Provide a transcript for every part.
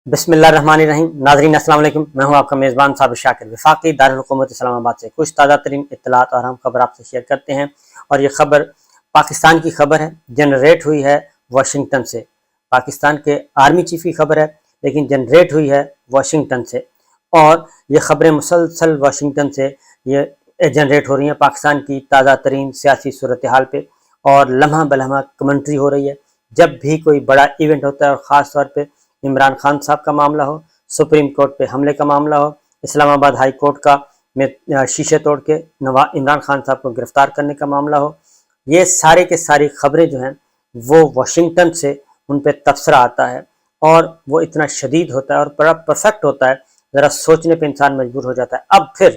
بسم اللہ الرحمن الرحیم۔ ناظرین السلام علیکم، میں ہوں آپ کا میزبان صابر شاکر، وفاقی دارالحکومت اسلام آباد سے کچھ تازہ ترین اطلاعات اور اہم خبر آپ سے شیئر کرتے ہیں۔ اور یہ خبر پاکستان کی خبر ہے، جنریٹ ہوئی ہے واشنگٹن سے۔ پاکستان کے آرمی چیف کی خبر ہے لیکن جنریٹ ہوئی ہے واشنگٹن سے، اور یہ خبریں مسلسل واشنگٹن سے یہ جنریٹ ہو رہی ہیں پاکستان کی تازہ ترین سیاسی صورتحال پہ، اور لمحہ بلمحہ کمنٹری ہو رہی ہے۔ جب بھی کوئی بڑا ایونٹ ہوتا ہے، اور خاص طور پہ عمران خان صاحب کا معاملہ ہو، سپریم کورٹ پہ حملے کا معاملہ ہو، اسلام آباد ہائی کورٹ کا میں شیشے توڑ کے عمران خان صاحب کو گرفتار کرنے کا معاملہ ہو، یہ سارے کے ساری خبریں جو ہیں وہ واشنگٹن سے ان پہ تبصرہ آتا ہے، اور وہ اتنا شدید ہوتا ہے اور بڑا پرفیکٹ ہوتا ہے، ذرا سوچنے پہ انسان مجبور ہو جاتا ہے۔ اب پھر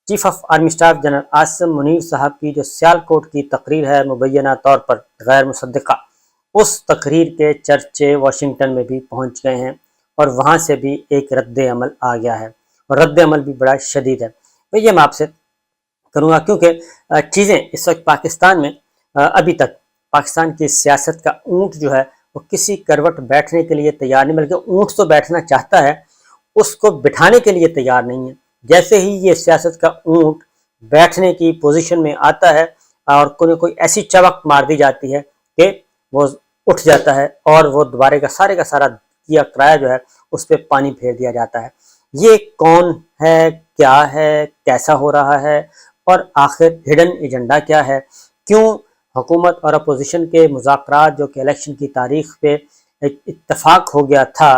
chief of army staff general Asim Munir صاحب کی جو سیال کوٹ کی تقریر ہے، مبینہ طور پر غیر مصدقہ، اس تقریر کے چرچے واشنگٹن میں بھی پہنچ گئے ہیں، اور وہاں سے بھی ایک رد عمل آ گیا ہے، اور رد عمل بھی بڑا شدید ہے۔ تو یہ میں آپ سے کروں گا کیونکہ چیزیں اس وقت پاکستان میں ابھی تک پاکستان کی سیاست کا اونٹ جو ہے وہ کسی کروٹ بیٹھنے کے لیے تیار نہیں، بلکہ اونٹ تو بیٹھنا چاہتا ہے، اس کو بٹھانے کے لیے تیار نہیں ہے۔ جیسے ہی یہ سیاست کا اونٹ بیٹھنے کی پوزیشن میں آتا ہے، اور کوئی ایسی چوک مار دی جاتی ہے کہ وہ اٹھ جاتا ہے، اور وہ دوبارے کا سارا کیا کرایہ جو ہے اس پہ پانی پھیر دیا جاتا ہے۔ یہ کون ہے، کیا ہے، کیسا ہو رہا ہے، اور آخر ہڈن ایجنڈا کیا ہے؟ کیوں حکومت اور اپوزیشن کے مذاکرات جو کہ الیکشن کی تاریخ پہ ایک اتفاق ہو گیا تھا،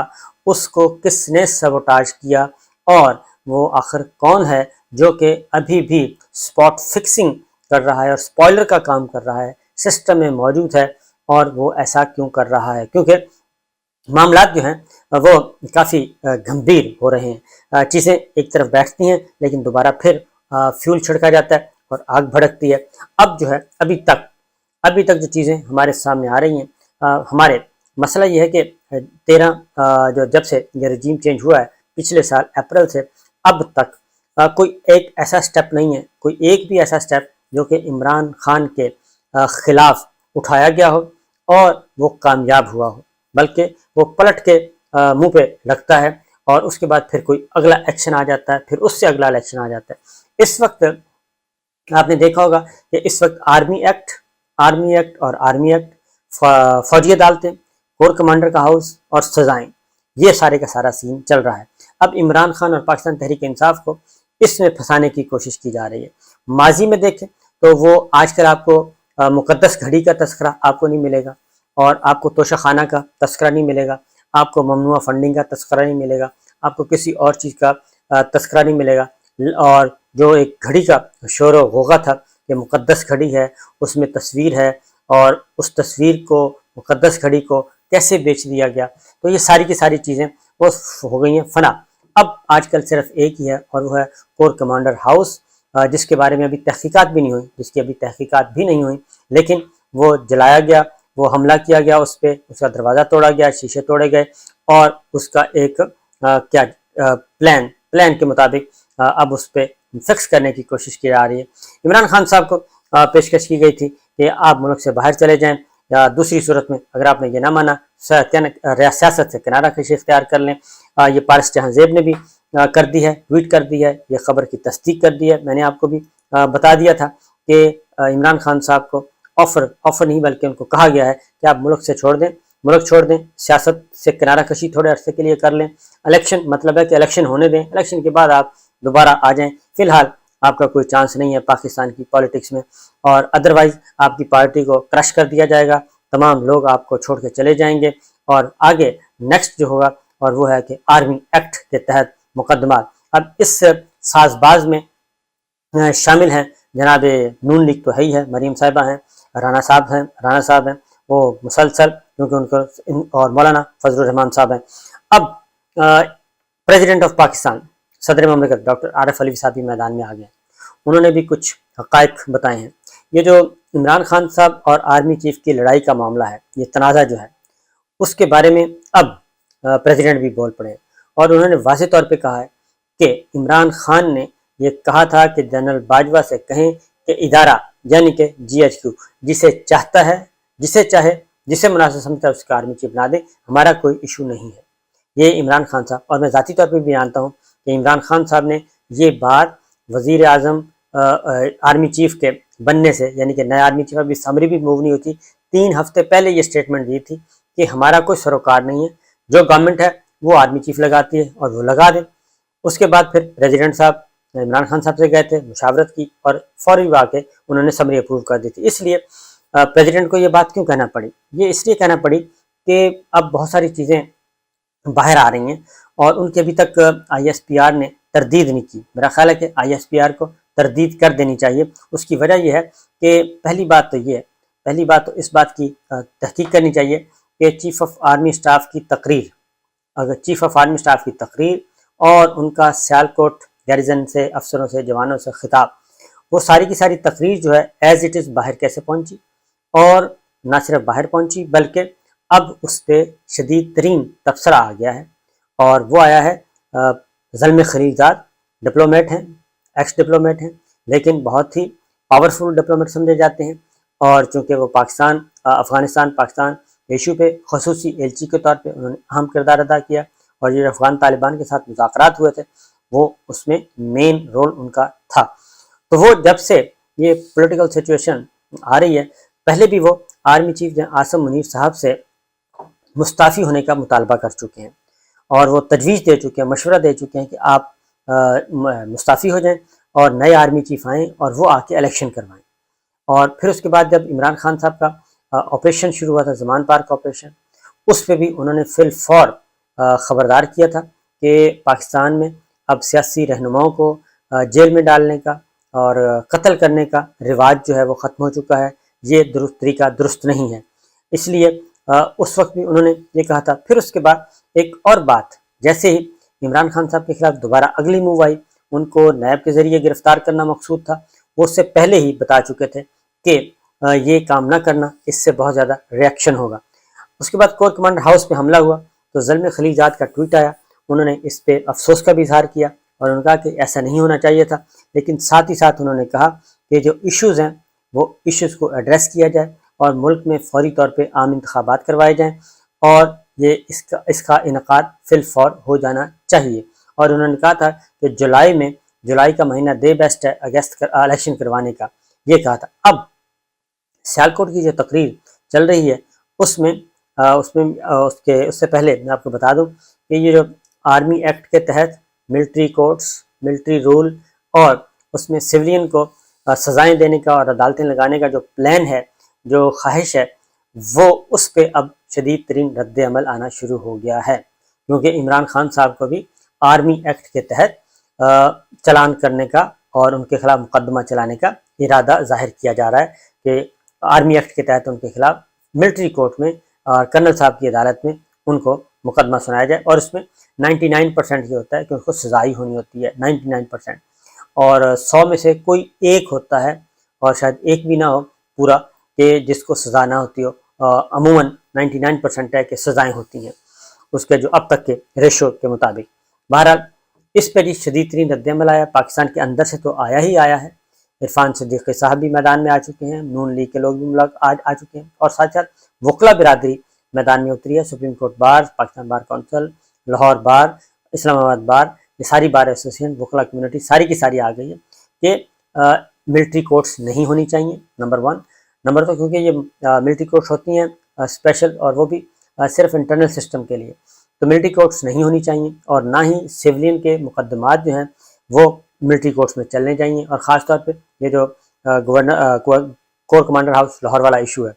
اس کو کس نے سبوٹاج کیا، اور وہ آخر کون ہے جو کہ ابھی بھی سپاٹ فکسنگ کر رہا ہے اور سپوائلر کا کام کر رہا ہے، سسٹم میں موجود ہے، اور وہ ایسا کیوں کر رہا ہے؟ کیونکہ معاملات جو ہیں وہ کافی گھمبیر ہو رہے ہیں۔ چیزیں ایک طرف بیٹھتی ہیں لیکن دوبارہ پھر فیول چھڑکا جاتا ہے اور آگ بھڑکتی ہے۔ اب جو ہے ابھی تک جو چیزیں ہمارے سامنے آ رہی ہیں، ہمارے مسئلہ یہ ہے کہ 13 جب سے یہ رجیم چینج ہوا ہے پچھلے سال اپریل سے اب تک کوئی ایک ایسا سٹیپ نہیں ہے، کوئی ایک بھی ایسا سٹیپ جو کہ عمران خان کے خلاف اٹھایا گیا ہو اور وہ کامیاب ہوا ہو، بلکہ وہ پلٹ کے منہ پہ لگتا ہے، اور اس کے بعد پھر کوئی اگلا ایکشن آ جاتا ہے، پھر اس سے اگلا ایکشن آ جاتا ہے۔ اس وقت آپ نے دیکھا ہوگا کہ اس وقت آرمی ایکٹ اور آرمی ایکٹ، فوجی عدالتیں، کور کمانڈر کا ہاؤس اور سزائیں، یہ سارے کا سارا سین چل رہا ہے۔ اب عمران خان اور پاکستان تحریک انصاف کو اس میں پھنسانے کی کوشش کی جا رہی ہے۔ ماضی میں دیکھیں تو وہ آج کل آپ کو مقدس گھڑی کا تذکرہ آپ کو نہیں ملے گا، اور آپ کو توشہ خانہ کا تذکرہ نہیں ملے گا، آپ کو ممنوعہ فنڈنگ کا تذکرہ نہیں ملے گا، آپ کو کسی اور چیز کا تذکرہ نہیں ملے گا، اور جو ایک گھڑی کا شور و غوغا تھا کہ مقدس گھڑی ہے، اس میں تصویر ہے، اور اس تصویر کو، مقدس گھڑی کو کیسے بیچ دیا گیا، تو یہ ساری کی ساری چیزیں وہ ہو گئی ہیں فنا۔ اب آج کل صرف ایک ہی ہے، اور وہ ہے کور کمانڈر ہاؤس، جس کے بارے میں ابھی تحقیقات بھی نہیں ہوئی، لیکن وہ جلایا گیا، وہ حملہ کیا گیا اس پہ، اس کا دروازہ توڑا گیا، شیشے توڑے گئے، اور اس کا ایک پلان کے مطابق اب اس پہ فکس کرنے کی کوشش کی جا رہی ہے۔ عمران خان صاحب کو پیشکش کی گئی تھی کہ آپ ملک سے باہر چلے جائیں، یا دوسری صورت میں اگر آپ نے یہ نہ مانا سیاست سے کنارہ کشی اختیار کر لیں۔ یہ پارس جہاں زیب نے بھی کر دی ہے، ٹویٹ کر دی ہے، یہ خبر کی تصدیق کر دی ہے۔ میں نے آپ کو بھی بتا دیا تھا کہ عمران خان صاحب کو آفر نہیں بلکہ ان کو کہا گیا ہے کہ آپ ملک چھوڑ دیں، سیاست سے کنارہ کشی تھوڑے عرصے کے لیے کر لیں، الیکشن مطلب ہے کہ الیکشن ہونے دیں، الیکشن کے بعد آپ دوبارہ آ جائیں، فی الحال آپ کا کوئی چانس نہیں ہے پاکستان کی پالیٹکس میں، اور ادروائز آپ کی پارٹی کو کرش کر دیا جائے گا، تمام لوگ آپ کو چھوڑ کے چلے جائیں گے، اور آگے نیکسٹ جو ہوگا اور وہ ہے کہ آرمی ایکٹ کے تحت مقدمات۔ اب اس ساز باز میں شامل ہیں جناب نون لیگ تو ہے ہی ہے، مریم صاحبہ ہیں، رانا صاحب ہیں، وہ مسلسل کیونکہ ان کو، اور مولانا فضل الرحمان صاحب ہیں۔ اب پریزیڈنٹ آف پاکستان صدر مملکت ڈاکٹر عارف علوی صاحب بھی میدان میں آ گئے ہیں، انہوں نے بھی کچھ حقائق بتائے ہیں۔ یہ جو عمران خان صاحب اور آرمی چیف کی لڑائی کا معاملہ ہے، یہ تنازع جو ہے، اس کے بارے میں اب پریزیڈنٹ بھی بول پڑے ہیں، اور انہوں نے واضح طور پہ کہا ہے کہ عمران خان نے یہ کہا تھا کہ جنرل باجوہ سے کہیں کہ ادارہ یعنی کہ GHQ جسے چاہتا ہے، جسے چاہے، جسے مناسب سمجھتا ہے اس کا آرمی چیف بنا دے، ہمارا کوئی ایشو نہیں ہے۔ یہ عمران خان صاحب، اور میں ذاتی طور پہ بھی جانتا ہوں کہ عمران خان صاحب نے یہ بات وزیر اعظم آرمی چیف کے بننے سے، یعنی کہ نئے آرمی چیف ابھی سمری بھی موو نہیں ہوتی، 3 ہفتے پہلے یہ سٹیٹمنٹ دی تھی کہ ہمارا کوئی سروکار نہیں ہے، جو گورنمنٹ ہے وہ آرمی چیف لگاتی ہے اور وہ لگا دے۔ اس کے بعد پھر پریزیڈنٹ صاحب عمران خان صاحب سے گئے تھے، مشاورت کی، اور فوری آ کے انہوں نے سمری اپروو کر دی تھی۔ اس لیے پریزیڈنٹ کو یہ بات کیوں کہنا پڑی؟ یہ اس لیے کہنا پڑی کہ اب بہت ساری چیزیں باہر آ رہی ہیں اور ان کے ابھی تک آئی ایس پی آر نے تردید نہیں کی۔ میرا خیال ہے کہ آئی ایس پی آر کو تردید کر دینی چاہیے۔ اس کی وجہ یہ ہے کہ پہلی بات تو اس بات کی تحقیق کرنی چاہیے کہ چیف آف آرمی اسٹاف کی تقریر، اگر چیف آف آرمی اسٹاف کی تقریر اور ان کا سیالکوٹ گیریزن سے افسروں سے جوانوں سے خطاب، وہ ساری کی ساری تقریر جو ہے ایز اٹ از باہر کیسے پہنچی، اور نہ صرف باہر پہنچی بلکہ اب اس پہ شدید ترین تبصرہ آ گیا ہے، اور وہ آیا ہے زلمے خلیلزاد، ڈپلومیٹ ہیں، ایکس ڈپلومیٹ ہیں، لیکن بہت ہی پاورفل ڈپلومیٹ سمجھے جاتے ہیں، اور چونکہ وہ افغانستان پاکستان ایشو پہ خصوصی ایلچی کے طور پہ انہوں نے اہم کردار ادا کیا، اور جو افغان طالبان کے ساتھ مذاکرات ہوئے تھے وہ اس میں مین رول ان کا تھا۔ تو وہ جب سے یہ پولیٹیکل سچویشن آ رہی ہے، پہلے بھی وہ آرمی چیف عاصم منیر صاحب سے مستعفی ہونے کا مطالبہ کر چکے ہیں، اور وہ تجویز دے چکے ہیں، مشورہ دے چکے ہیں کہ آپ مستعفی ہو جائیں اور نئے آرمی چیف آئیں اور وہ آ کے الیکشن کروائیں۔ اور پھر اس کے بعد جب عمران خان صاحب کا آپریشن شروع ہوا تھا، زمان پارک آپریشن، اس پہ بھی انہوں نے فی الفور خبردار کیا تھا کہ پاکستان میں اب سیاسی رہنماؤں کو جیل میں ڈالنے کا اور قتل کرنے کا رواج جو ہے وہ ختم ہو چکا ہے، یہ طریقہ درست نہیں ہے۔ اس لیے اس وقت بھی انہوں نے یہ کہا تھا۔ پھر اس کے بعد ایک اور بات، جیسے ہی عمران خان صاحب کے خلاف دوبارہ اگلی موو آئی، ان کو نیب کے ذریعے گرفتار کرنا مقصود تھا، وہ اس سے پہلے ہی بتا چکے تھے کہ یہ کام نہ کرنا، اس سے بہت زیادہ ریئیکشن ہوگا۔ اس کے بعد کور کمانڈر ہاؤس پہ حملہ ہوا تو زلمے خلیلزاد کا ٹویٹ آیا، انہوں نے اس پہ افسوس کا بھی اظہار کیا، اور انہوں نے کہا کہ ایسا نہیں ہونا چاہیے تھا، لیکن ساتھ ہی ساتھ انہوں نے کہا کہ جو ایشوز ہیں وہ ایشوز کو ایڈریس کیا جائے اور ملک میں فوری طور پہ عام انتخابات کروائے جائیں، اور یہ اس کا انعقاد فی الفور ہو جانا چاہیے۔ اور انہوں نے کہا تھا کہ جولائی کا مہینہ دے بیسٹ ہے اگست الیکشن کروانے کا، یہ کہا تھا۔ اب سیالکوٹ کی جو تقریر چل رہی ہے اس سے پہلے میں آپ کو بتا دوں کہ یہ جو آرمی ایکٹ کے تحت ملٹری کورٹس، ملٹری رول، اور اس میں سویلین کو سزائیں دینے کا اور عدالتیں لگانے کا جو پلان ہے، جو خواہش ہے، وہ اس پہ اب شدید ترین رد عمل آنا شروع ہو گیا ہے، کیونکہ عمران خان صاحب کو بھی آرمی ایکٹ کے تحت چلان کرنے کا اور ان کے خلاف مقدمہ چلانے کا ارادہ ظاہر کیا جا رہا ہے کہ آرمی ایکٹ کے تحت ان کے خلاف ملٹری کورٹ میں اور کرنل صاحب کی عدالت میں ان کو مقدمہ سنایا جائے، اور اس میں 99% یہ ہوتا ہے کہ ان کو سزا ہی ہونی ہوتی ہے، 99%، اور 100 میں سے کوئی ایک ہوتا ہے، اور شاید ایک بھی نہ ہو پورا کہ جس کو سزا نہ ہوتی ہو۔ عموماً 99% ہے کہ سزائیں ہوتی ہیں اس کے جو اب تک کے ریشو کے مطابق۔ بہرحال اس پہ بھی شدید ترین رد عمل آیا، پاکستان کے اندر سے تو آیا ہی آیا ہے۔ عرفان صدیقی صاحب بھی میدان میں آ چکے ہیں، نون لیگ کے لوگ بھی آ چکے ہیں، اور ساتھ ساتھ وکلا برادری میدان میں اتری ہے، supreme court bar, Pakistan bar council, Lahore bar, Islamabad bar, یہ ساری بار ایسوسیشن، وکلا کمیونٹی ساری کی ساری آ گئی ہے کہ ملٹری کورٹس نہیں ہونی چاہیے، نمبر 1۔ نمبر 2، کیونکہ یہ ملٹری کورٹس ہوتی ہیں اسپیشل، اور وہ بھی صرف انٹرنل سسٹم کے لیے، تو ملٹری کورٹس نہیں ہونی چاہیے، اور نہ ہی سویلین کے مقدمات جو ہیں وہ ملٹری کورٹس میں چلنے چاہیے، اور خاص طور پہ یہ جو کور کمانڈر ہاؤس لاہور والا ایشو ہے،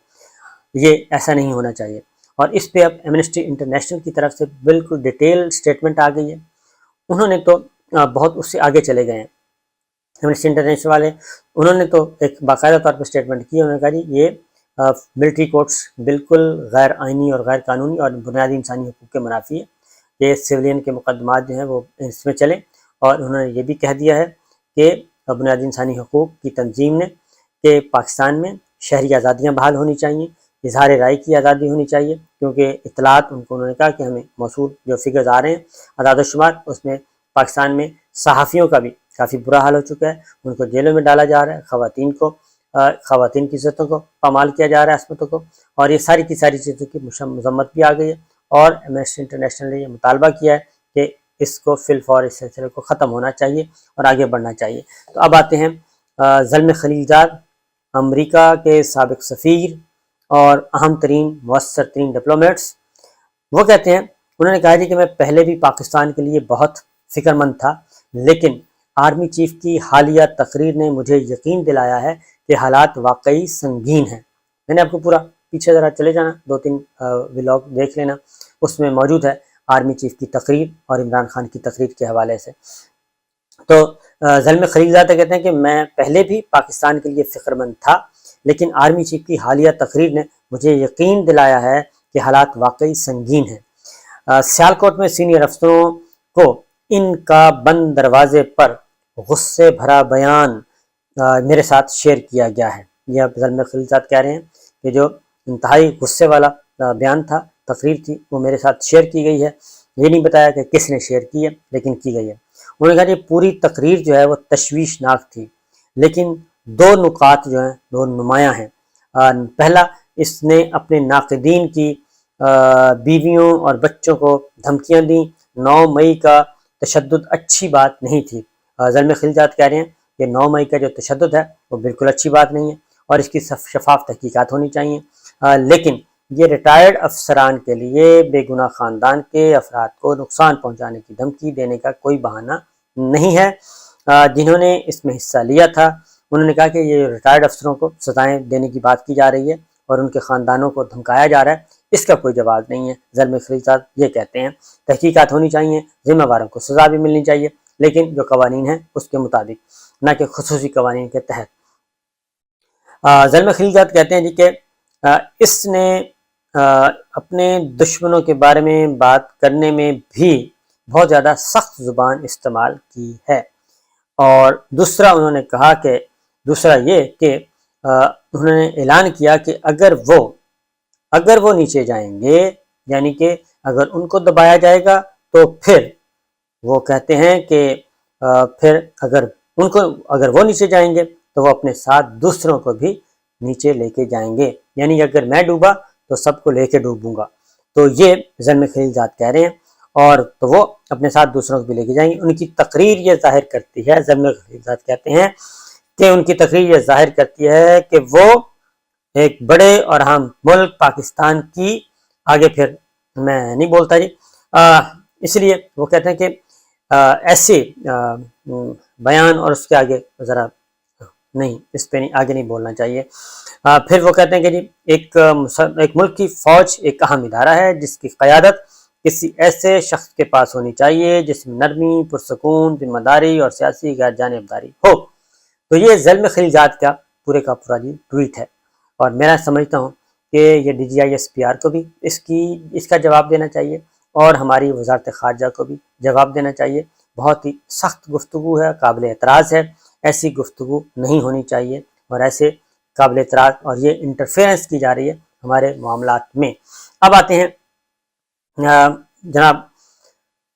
یہ ایسا نہیں ہونا چاہیے۔ اور اس پہ اب ایمنسٹی انٹرنیشنل کی طرف سے بالکل ڈیٹیل سٹیٹمنٹ آ گئی ہے، انہوں نے تو بہت اس سے آگے چلے گئے ہیں ایمنسٹی انٹرنیشنل والے، انہوں نے تو ایک باقاعدہ طور پر سٹیٹمنٹ کی، انہوں نے کہا جی یہ ملٹری کورٹس بالکل غیر آئینی اور غیر قانونی اور بنیادی انسانی حقوق کے منافی ہے، کہ سویلین کے مقدمات جو ہیں وہ اس میں چلیں، اور انہوں نے یہ بھی کہہ دیا ہے کہ بنیادی انسانی حقوق کی تنظیم نے کہ پاکستان میں شہری آزادیاں بحال ہونی چاہیے، اظہار رائے کی آزادی ہونی چاہیے، کیونکہ اطلاعات انہوں نے کہا کہ ہمیں موصول جو فگرز آ رہے ہیں اعداد و شمار، اس میں پاکستان میں صحافیوں کا بھی کافی برا حال ہو چکا ہے، ان کو جیلوں میں ڈالا جا رہا ہے، خواتین کی عزتوں کو پامال کیا جا رہا ہے، عصمتوں کو، اور یہ ساری کی ساری چیزوں کی مذمت بھی آ گئی ہے، اور ایمنسٹی انٹرنیشنل نے یہ مطالبہ کیا ہے کہ اس کو فی الفور اس سلسلے کو ختم ہونا چاہیے اور آگے بڑھنا چاہیے۔ تو اب آتے ہیں زلمے خلیل زاد، امریکہ کے سابق سفیر اور اہم ترین مؤثر ترین ڈپلومیٹس۔ وہ کہتے ہیں، انہوں نے کہا جی کہ میں پہلے بھی پاکستان کے لیے بہت فکر مند تھا، لیکن آرمی چیف کی حالیہ تقریر نے مجھے یقین دلایا ہے کہ حالات واقعی سنگین ہیں۔ میں نے آپ کو پورا پیچھے ذرا چلے جانا، 2-3 ولاگ دیکھ لینا، اس میں موجود ہے آرمی چیف کی تقریر اور عمران خان کی تقریر کے حوالے سے۔ تو زلمے خلیل زاد کہتے ہیں کہ میں پہلے بھی پاکستان کے لیے فکر مند تھا، لیکن آرمی چیف کی حالیہ تقریر نے مجھے یقین دلایا ہے کہ حالات واقعی سنگین ہیں۔ سیالکوٹ میں سینئر افسروں کو ان کا بند دروازے پر غصے بھرا بیان میرے ساتھ شیئر کیا گیا ہے۔ یہ اب زلمے خلیل زاد کہہ رہے ہیں کہ جو انتہائی غصے والا بیان تھا، تقریر تھی، وہ میرے ساتھ شیئر کی گئی ہے۔ یہ نہیں بتایا کہ کس نے شیئر کی ہے، لیکن کی گئی ہے۔ انہوں نے کہا کہ پوری تقریر جو ہے وہ تشویشناک تھی، لیکن 2 نکات جو ہیں وہ نمایاں ہیں۔ پہلا، اس نے اپنے ناقدین کی بیویوں اور بچوں کو دھمکیاں دیں۔ 9 مئی کا تشدد اچھی بات نہیں تھی۔ زلمے خلیل زاد کہہ رہے ہیں کہ 9 مئی کا جو تشدد ہے وہ بالکل اچھی بات نہیں ہے اور اس کی شفاف تحقیقات ہونی چاہیے، لیکن یہ ریٹائرڈ افسران کے لیے بے گناہ خاندان کے افراد کو نقصان پہنچانے کی دھمکی دینے کا کوئی بہانہ نہیں ہے۔ جنہوں نے اس میں حصہ لیا تھا، انہوں نے کہا کہ یہ ریٹائرڈ افسروں کو سزائیں دینے کی بات کی جا رہی ہے اور ان کے خاندانوں کو دھمکایا جا رہا ہے، اس کا کوئی جواز نہیں ہے۔ زلمے خلیل زاد یہ کہتے ہیں تحقیقات ہونی چاہیے، ذمہ داروں کو سزا بھی ملنی چاہیے، لیکن جو قوانین ہیں اس کے مطابق، نہ کہ خصوصی قوانین کے تحت۔ زلمے خلیل زاد کہتے ہیں جی کہ اس نے اپنے دشمنوں کے بارے میں بات کرنے میں بھی بہت زیادہ سخت زبان استعمال کی ہے۔ اور دوسرا انہوں نے کہا کہ یہ کہ انہوں نے اعلان کیا کہ اگر وہ نیچے جائیں گے، یعنی کہ اگر ان کو دبایا جائے گا، تو پھر وہ کہتے ہیں کہ پھر اگر وہ نیچے جائیں گے تو وہ اپنے ساتھ دوسروں کو بھی نیچے لے کے جائیں گے، یعنی اگر میں ڈوبا تو سب کو لے کے ڈوبوں گا۔ تو یہ زلمے خلیل زاد کہہ رہے ہیں، اور تو وہ اپنے ساتھ دوسروں کو بھی لے کے جائیں گے۔ ان کی تقریر یہ ظاہر کرتی ہے، زلمے خلیل زاد کہتے ہیں کہ ان کی تقریر یہ ظاہر کرتی ہے کہ وہ ایک بڑے اور اہم ملک پاکستان کی، آگے پھر میں نہیں بولتا جی، اس لیے وہ کہتے ہیں کہ ایسے بیان اور اس کے آگے ذرا نہیں، اس پہ نہیں، آگے نہیں بولنا چاہیے۔ پھر وہ کہتے ہیں کہ جی ایک ملک کی فوج ایک اہم ادارہ ہے جس کی قیادت کسی ایسے شخص کے پاس ہونی چاہیے جس میں نرمی، پرسکون، ذمہ داری اور سیاسی غیر جانبداری ہو۔ تو یہ زلمے خلیل زاد کا پورے کا پورا جی ٹویٹ ہے، اور میں سمجھتا ہوں کہ یہ DGISPR کو بھی اس کا جواب دینا چاہیے، اور ہماری وزارت خارجہ کو بھی جواب دینا چاہیے۔ بہت ہی سخت گفتگو ہے، قابل اعتراض ہے، ایسی گفتگو نہیں ہونی چاہیے، اور ایسے قابل اعتراض اور یہ انٹرفیئرنس کی جا رہی ہے ہمارے معاملات میں۔ اب آتے ہیں جناب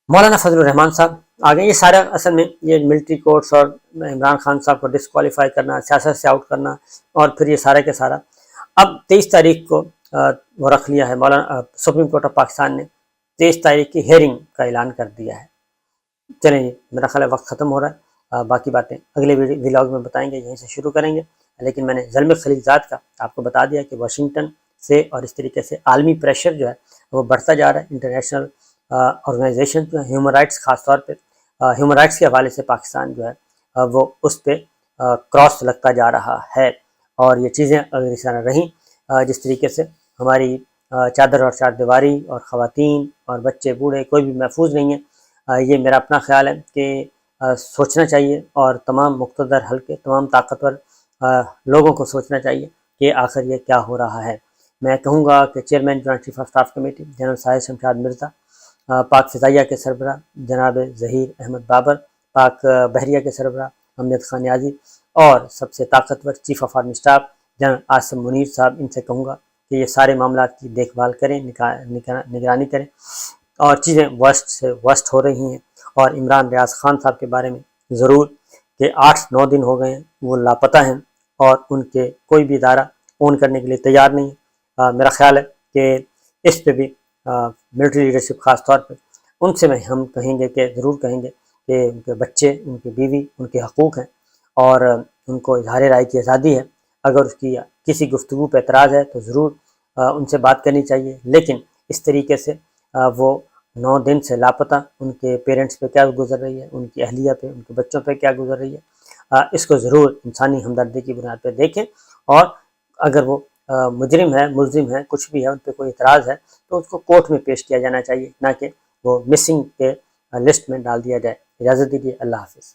مولانا فضل الرحمان صاحب آگے۔ یہ سارا اصل میں یہ ملٹری کورٹس اور عمران خان صاحب کو ڈسکوالیفائی کرنا، سیاست سے آؤٹ کرنا، اور پھر یہ سارا کے سارا اب 23 تاریخ کو وہ رکھ لیا ہے مولانا سپریم کورٹ آف پاکستان نے 23 تاریخ کی ہیئرنگ کا اعلان کر دیا ہے۔ چلیں جی، میرا خیال ہے وقت ختم ہو رہا ہے، باقی باتیں اگلے ولاگ میں بتائیں گے، یہیں سے شروع کریں گے، لیکن میں نے زلمے خلیل زاد کا آپ کو بتا دیا کہ واشنگٹن سے اور اس طریقے سے عالمی پریشر جو ہے وہ بڑھتا جا رہا ہے۔ انٹرنیشنل آرگنائزیشن جو ہے، ہیومن رائٹس، خاص طور پہ ہیومن رائٹس کے حوالے سے پاکستان جو ہے وہ اس پہ کراس لگتا جا رہا ہے، اور یہ چیزیں اگر اس طرح رہیں، جس طریقے سے ہماری چادر اور چار دیواری اور خواتین اور بچے بوڑھے کوئی بھی محفوظ نہیں ہے، یہ میرا اپنا خیال ہے کہ سوچنا چاہیے، اور تمام مقتدر حلقے، تمام طاقتور لوگوں کو سوچنا چاہیے کہ آخر یہ کیا ہو رہا ہے۔ میں کہوں گا کہ chairman joint chief of staff committee general Sahir Shamshad Mirza, پاک فضائیہ کے سربراہ جناب ظہیر احمد بابر، پاک بحریہ کے سربراہ امجد خان نیازی، اور سب سے طاقتور chief of army staff general Asim Munir صاحب، ان سے کہوں گا کہ یہ سارے معاملات کی دیکھ بھال کریں، نگرانی کریں، اور چیزیں ورسٹ سے ورسٹ ہو رہی ہیں۔ اور عمران ریاض خان صاحب کے بارے میں ضرور کہ 8-9 دن ہو گئے ہیں وہ لاپتہ ہیں، اور ان کے کوئی بھی ادارہ اون کرنے کے لیے تیار نہیں ہے۔ میرا خیال ہے کہ اس پہ بھی ملٹری لیڈرشپ خاص طور پہ، ان سے ہم کہیں گے کہ ضرور کہیں گے کہ ان کے بچے، ان کی بیوی، ان کے حقوق ہیں اور ان کو اظہار رائے کی آزادی ہے۔ اگر اس کی کسی گفتگو پہ اعتراض ہے تو ضرور ان سے بات کرنی چاہیے، لیکن اس طریقے سے وہ 9 دن سے لاپتہ، ان کے پیرنٹس پہ کیا گزر رہی ہے، ان کی اہلیہ پہ، ان کے بچوں پہ کیا گزر رہی ہے، اس کو ضرور انسانی ہمدردی کی بنیاد پہ دیکھیں، اور اگر وہ مجرم ہے، ملزم ہے، کچھ بھی ہے، ان پہ کوئی اعتراض ہے تو اس کو کورٹ میں پیش کیا جانا چاہیے، نہ کہ وہ مسنگ کے لسٹ میں ڈال دیا جائے۔ اجازت دیجیے، اللہ حافظ۔